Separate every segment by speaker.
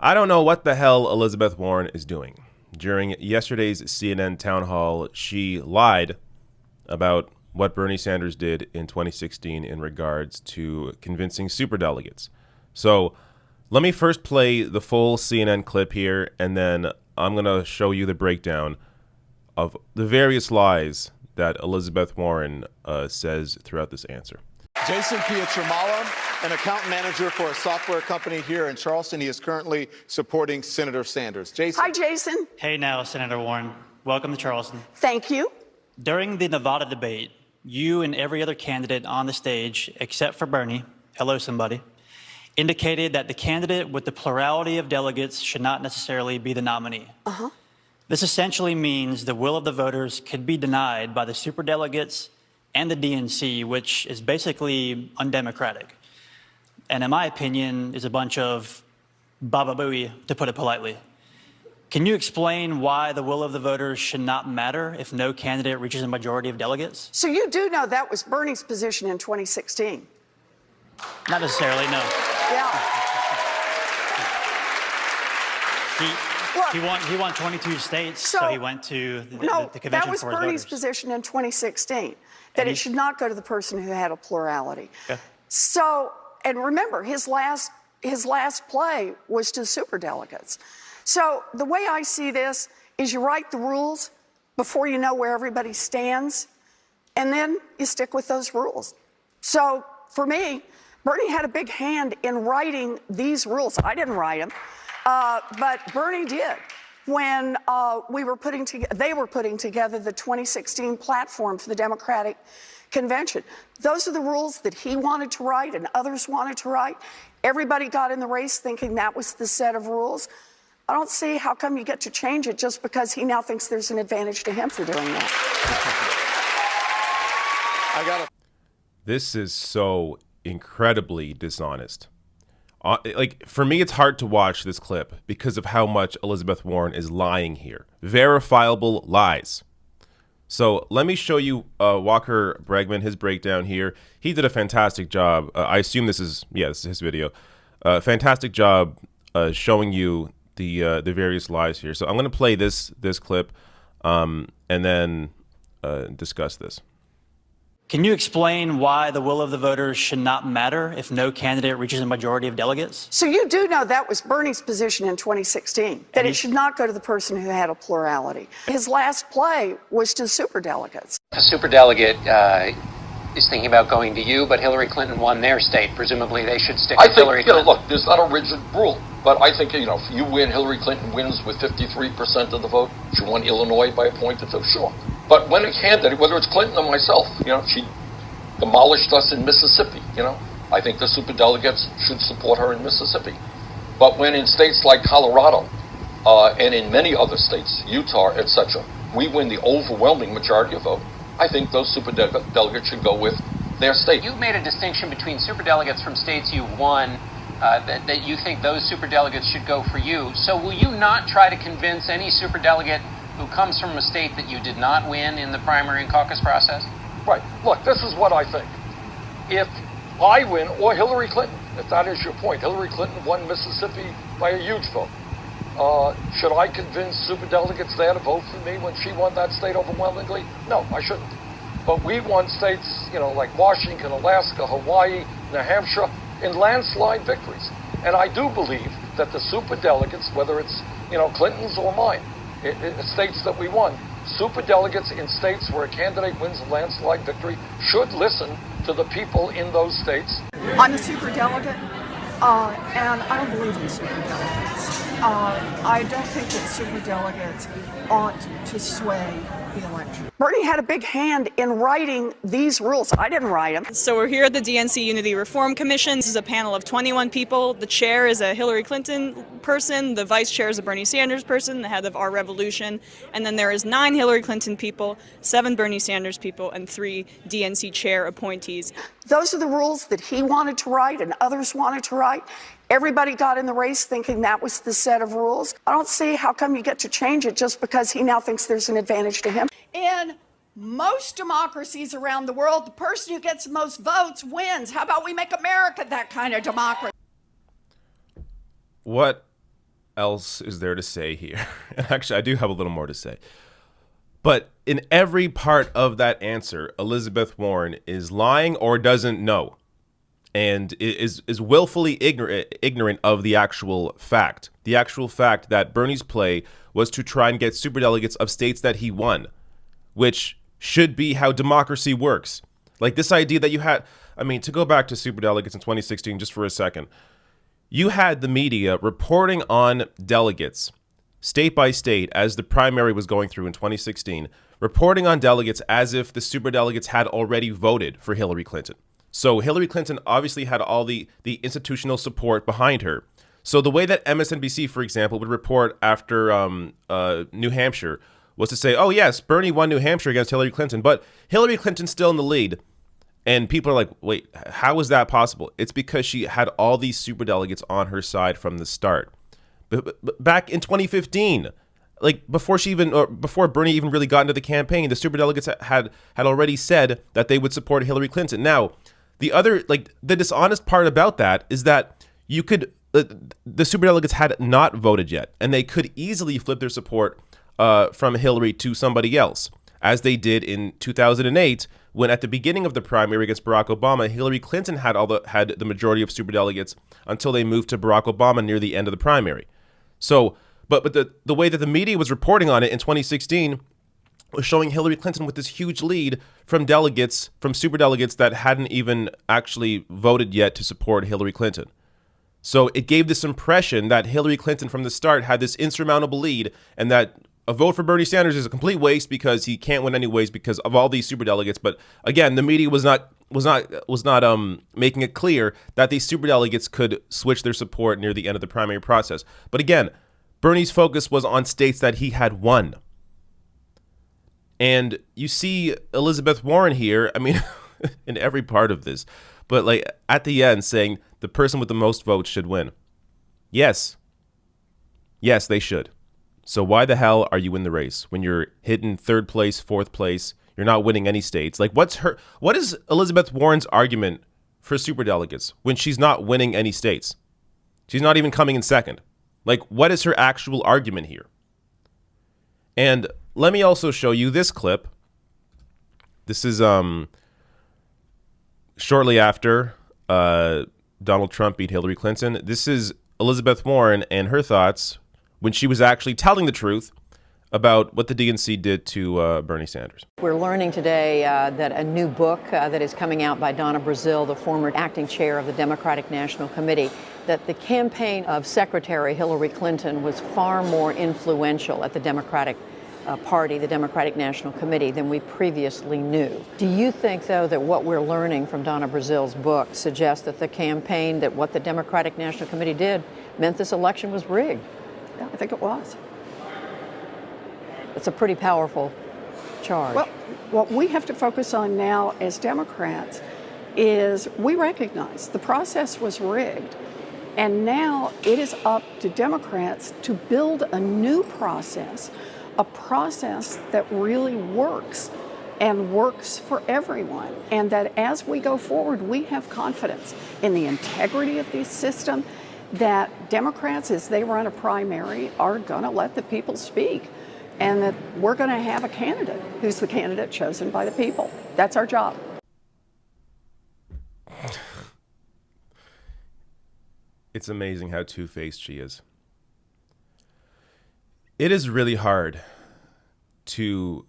Speaker 1: I don't know what the hell Elizabeth Warren is doing. During yesterday's CNN town hall, she lied about what Bernie Sanders did in 2016 in regards to convincing superdelegates. So let me first play the full CNN clip here, and then I'm going to show you the breakdown of the various lies that Elizabeth Warren says throughout this answer.
Speaker 2: Jason Pietramala, an account manager for a software company here in Charleston. He is currently supporting Senator Sanders. Jason.
Speaker 3: Hi, Jason.
Speaker 4: Hey now, Senator Warren. Welcome to Charleston.
Speaker 3: Thank you.
Speaker 4: During the Nevada debate, you and every other candidate on the stage, except for Bernie, hello somebody, indicated that the candidate with the plurality of delegates should not necessarily be the nominee. This essentially means the will of the voters could be denied by the superdelegates and the DNC, which is basically undemocratic. And in my opinion, is a bunch of baba booey, to put it politely. Can you explain why the will of the voters should not matter if no candidate reaches a majority of delegates?
Speaker 3: So you do know that was Bernie's position in 2016?
Speaker 4: Not necessarily, no.
Speaker 3: Yeah.
Speaker 4: He won 22 states, so he went to the convention for his voters.
Speaker 3: That was Bernie's position in 2016, that it should not go to the person who had a plurality.
Speaker 4: Yeah.
Speaker 3: So, and remember, his last play was to superdelegates. So the way I see this is you write the rules before you know where everybody stands, and then you stick with those rules. So for me, Bernie had a big hand in writing these rules. I didn't write them, but Bernie did when they were putting together the 2016 platform for the Democratic Convention. Those are the rules that he wanted to write and others wanted to write. Everybody got in the race thinking that was the set of rules. I don't see how come you get to change it just because he now thinks there's an advantage to him for doing that.
Speaker 1: This is so incredibly dishonest. For me, it's hard to watch this clip because of how much Elizabeth Warren is lying here. Verifiable lies. So let me show you Walker Bregman, his breakdown here. He did a fantastic job. I assume this is his video. Fantastic job showing you the various lies here. So I'm going to play this clip and then discuss this.
Speaker 4: Can you explain why the will of the voters should not matter if no candidate reaches a majority of delegates?
Speaker 3: So you do know that was Bernie's position in 2016, that it should not go to the person who had a plurality. His last play was to superdelegates.
Speaker 5: A superdelegate is thinking about going to you, but Hillary Clinton won their state. Presumably they should stick with Hillary Clinton.
Speaker 6: Look, there's not a rigid rule, but I think, if you win, Hillary Clinton wins with 53% of the vote. She won Illinois by a point or two, sure. But when a candidate, whether it's Clinton or myself, she demolished us in Mississippi, I think the superdelegates should support her in Mississippi. But when in states like Colorado and in many other states, Utah, etc., we win the overwhelming majority of vote, I think those superdelegates should go with their state.
Speaker 5: You've made a distinction between superdelegates from states you've won, that you think those superdelegates should go for you. So will you not try to convince any superdelegate who comes from a state that you did not win in the primary and caucus process?
Speaker 6: Right. Look, this is what I think. If I win, or Hillary Clinton, if that is your point, Hillary Clinton won Mississippi by a huge vote. Should I convince superdelegates there to vote for me when she won that state overwhelmingly? No, I shouldn't. But we won states, like Washington, Alaska, Hawaii, New Hampshire, in landslide victories. And I do believe that the superdelegates, whether it's, Clinton's or mine, states that we won, superdelegates in states where a candidate wins a landslide victory should listen to the people in those states.
Speaker 3: I'm a superdelegate, and I don't believe in superdelegates. I don't think that superdelegates ought to sway the election. Bernie had a big hand in writing these rules. I didn't write them.
Speaker 7: So we're here at the DNC Unity Reform Commission. This is a panel of 21 people. The chair is a Hillary Clinton person. The vice chair is a Bernie Sanders person, the head of Our Revolution. And then there is 9 Hillary Clinton people, 7 Bernie Sanders people, and 3 DNC chair appointees.
Speaker 3: Those are the rules that he wanted to write and others wanted to write. Everybody got in the race thinking that was the set of rules. I don't see how come you get to change it just because he now thinks there's an advantage to him. In most democracies around the world, the person who gets the most votes wins. How about we make America that kind of democracy?
Speaker 1: What else is there to say here? And actually, I do have a little more to say. But in every part of that answer, Elizabeth Warren is lying or doesn't know, and is willfully ignorant of the actual fact. The actual fact that Bernie's play was to try and get superdelegates of states that he won, which should be how democracy works. Like this idea that you had, I mean, to go back to superdelegates in 2016 just for a second, you had the media reporting on delegates state by state as the primary was going through in 2016, reporting on delegates as if the superdelegates had already voted for Hillary Clinton. So Hillary Clinton obviously had all the institutional support behind her. So the way that MSNBC, for example, would report after New Hampshire was to say, oh, yes, Bernie won New Hampshire against Hillary Clinton, but Hillary Clinton's still in the lead. And people are like, wait, how is that possible? It's because she had all these superdelegates on her side from the start. But back in 2015, like before Bernie even really got into the campaign, the superdelegates had already said that they would support Hillary Clinton. Now, the dishonest part about that is that the superdelegates had not voted yet, and they could easily flip their support from Hillary to somebody else, as they did in 2008, when at the beginning of the primary against Barack Obama, Hillary Clinton had the majority of superdelegates until they moved to Barack Obama near the end of the primary. So, but the way that the media was reporting on it in 2016 was showing Hillary Clinton with this huge lead from superdelegates that hadn't even actually voted yet to support Hillary Clinton. So it gave this impression that Hillary Clinton from the start had this insurmountable lead, and that a vote for Bernie Sanders is a complete waste because he can't win anyways because of all these superdelegates. But again, the media was not making it clear that these superdelegates could switch their support near the end of the primary process. But again, Bernie's focus was on states that he had won. And you see Elizabeth Warren here, I mean, in every part of this, but like at the end saying the person with the most votes should win. Yes, they should. So why the hell are you in the race when you're hitting third place, fourth place? You're not winning any states. Like, what is Elizabeth Warren's argument for superdelegates when she's not winning any states? She's not even coming in second. Like, what is her actual argument here? And let me also show you this clip. This is shortly after Donald Trump beat Hillary Clinton. This is Elizabeth Warren and her thoughts when she was actually telling the truth about what the DNC did to Bernie Sanders.
Speaker 8: We're learning today that a new book that is coming out by Donna Brazile, the former acting chair of the Democratic National Committee, that the campaign of Secretary Hillary Clinton was far more influential at the Democratic Party, the Democratic National Committee, than we previously knew. Do you think, though, that what we're learning from Donna Brazile's book suggests that the campaign, that what the Democratic National Committee did, meant this election was rigged?
Speaker 3: Yeah, I think it was.
Speaker 8: It's a pretty powerful charge.
Speaker 3: Well, what we have to focus on now as Democrats is we recognize the process was rigged, and now it is up to Democrats to build a new process, a process that really works and works for everyone, and that as we go forward, we have confidence in the integrity of this system, that Democrats, as they run a primary, are going to let the people speak, and that we're going to have a candidate who's the candidate chosen by the people. That's our job.
Speaker 1: It's amazing how two-faced she is. It is really hard to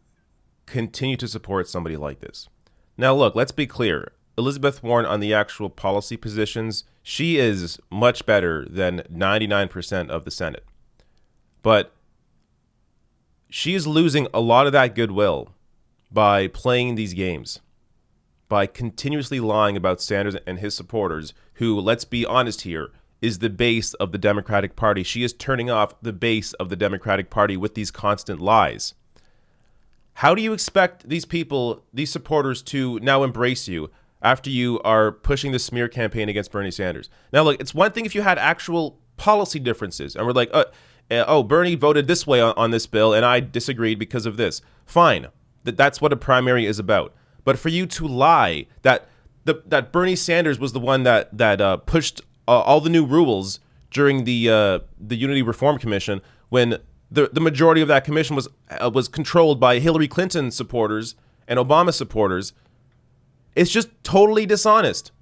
Speaker 1: continue to support somebody like this. Now, look, let's be clear. Elizabeth Warren on the actual policy positions, she is much better than 99% of the Senate. But she is losing a lot of that goodwill by playing these games, by continuously lying about Sanders and his supporters, who, let's be honest here, is the base of the Democratic Party. She is turning off the base of the Democratic Party with these constant lies. How do you expect these people, these supporters, to now embrace you after you are pushing the smear campaign against Bernie Sanders? Now, look, it's one thing if you had actual policy differences and we're like, Bernie voted this way on this bill and I disagreed because of this. Fine. That's what a primary is about. But for you to lie that Bernie Sanders was the one that pushed all the new rules during the Unity Reform Commission when the majority of that commission was controlled by Hillary Clinton supporters and Obama supporters. It's just totally dishonest.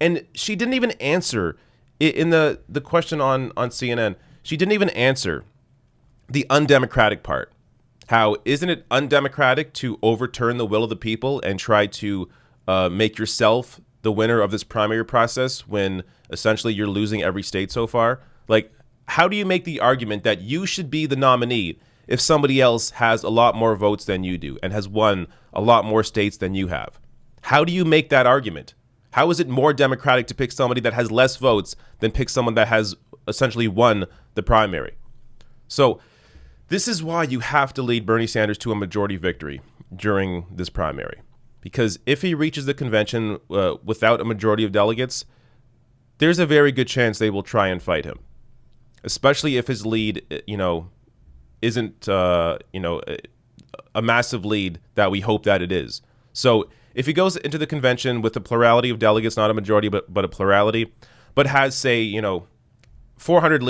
Speaker 1: And she didn't even answer in the question on CNN. She didn't even answer the undemocratic part. How isn't it undemocratic to overturn the will of the people and try to make yourself the winner of this primary process when essentially you're losing every state so far? Like, how do you make the argument that you should be the nominee if somebody else has a lot more votes than you do and has won a lot more states than you have? How do you make that argument? How is it more democratic to pick somebody that has less votes than pick someone that has essentially won the primary? So this is why you have to lead Bernie Sanders to a majority victory during this primary. Because if he reaches the convention without a majority of delegates, there's a very good chance they will try and fight him. Especially if his lead, isn't, a massive lead that we hope that it is. So if he goes into the convention with a plurality of delegates, not a majority, but a plurality, but has, say, 400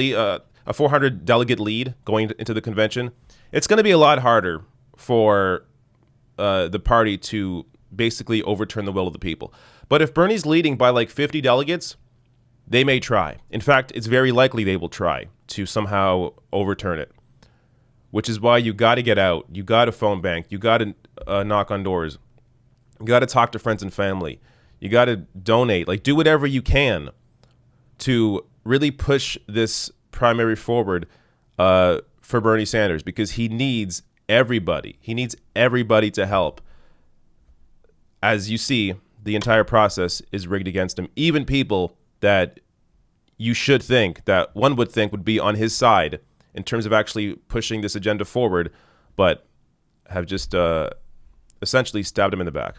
Speaker 1: a 400 delegate lead going into the convention, it's going to be a lot harder for the party to basically overturn the will of the people. But if Bernie's leading by like 50 delegates, they may try. In fact, it's very likely they will try to somehow overturn it, which is why you got to get out. You got to phone bank. You got to knock on doors. You got to talk to friends and family. You got to donate. Like, do whatever you can to really push this primary forward for Bernie Sanders, because he needs everybody. He needs everybody to help. As you see, the entire process is rigged against him. Even people that you should think, that one would think would be on his side in terms of actually pushing this agenda forward, but have just essentially stabbed him in the back.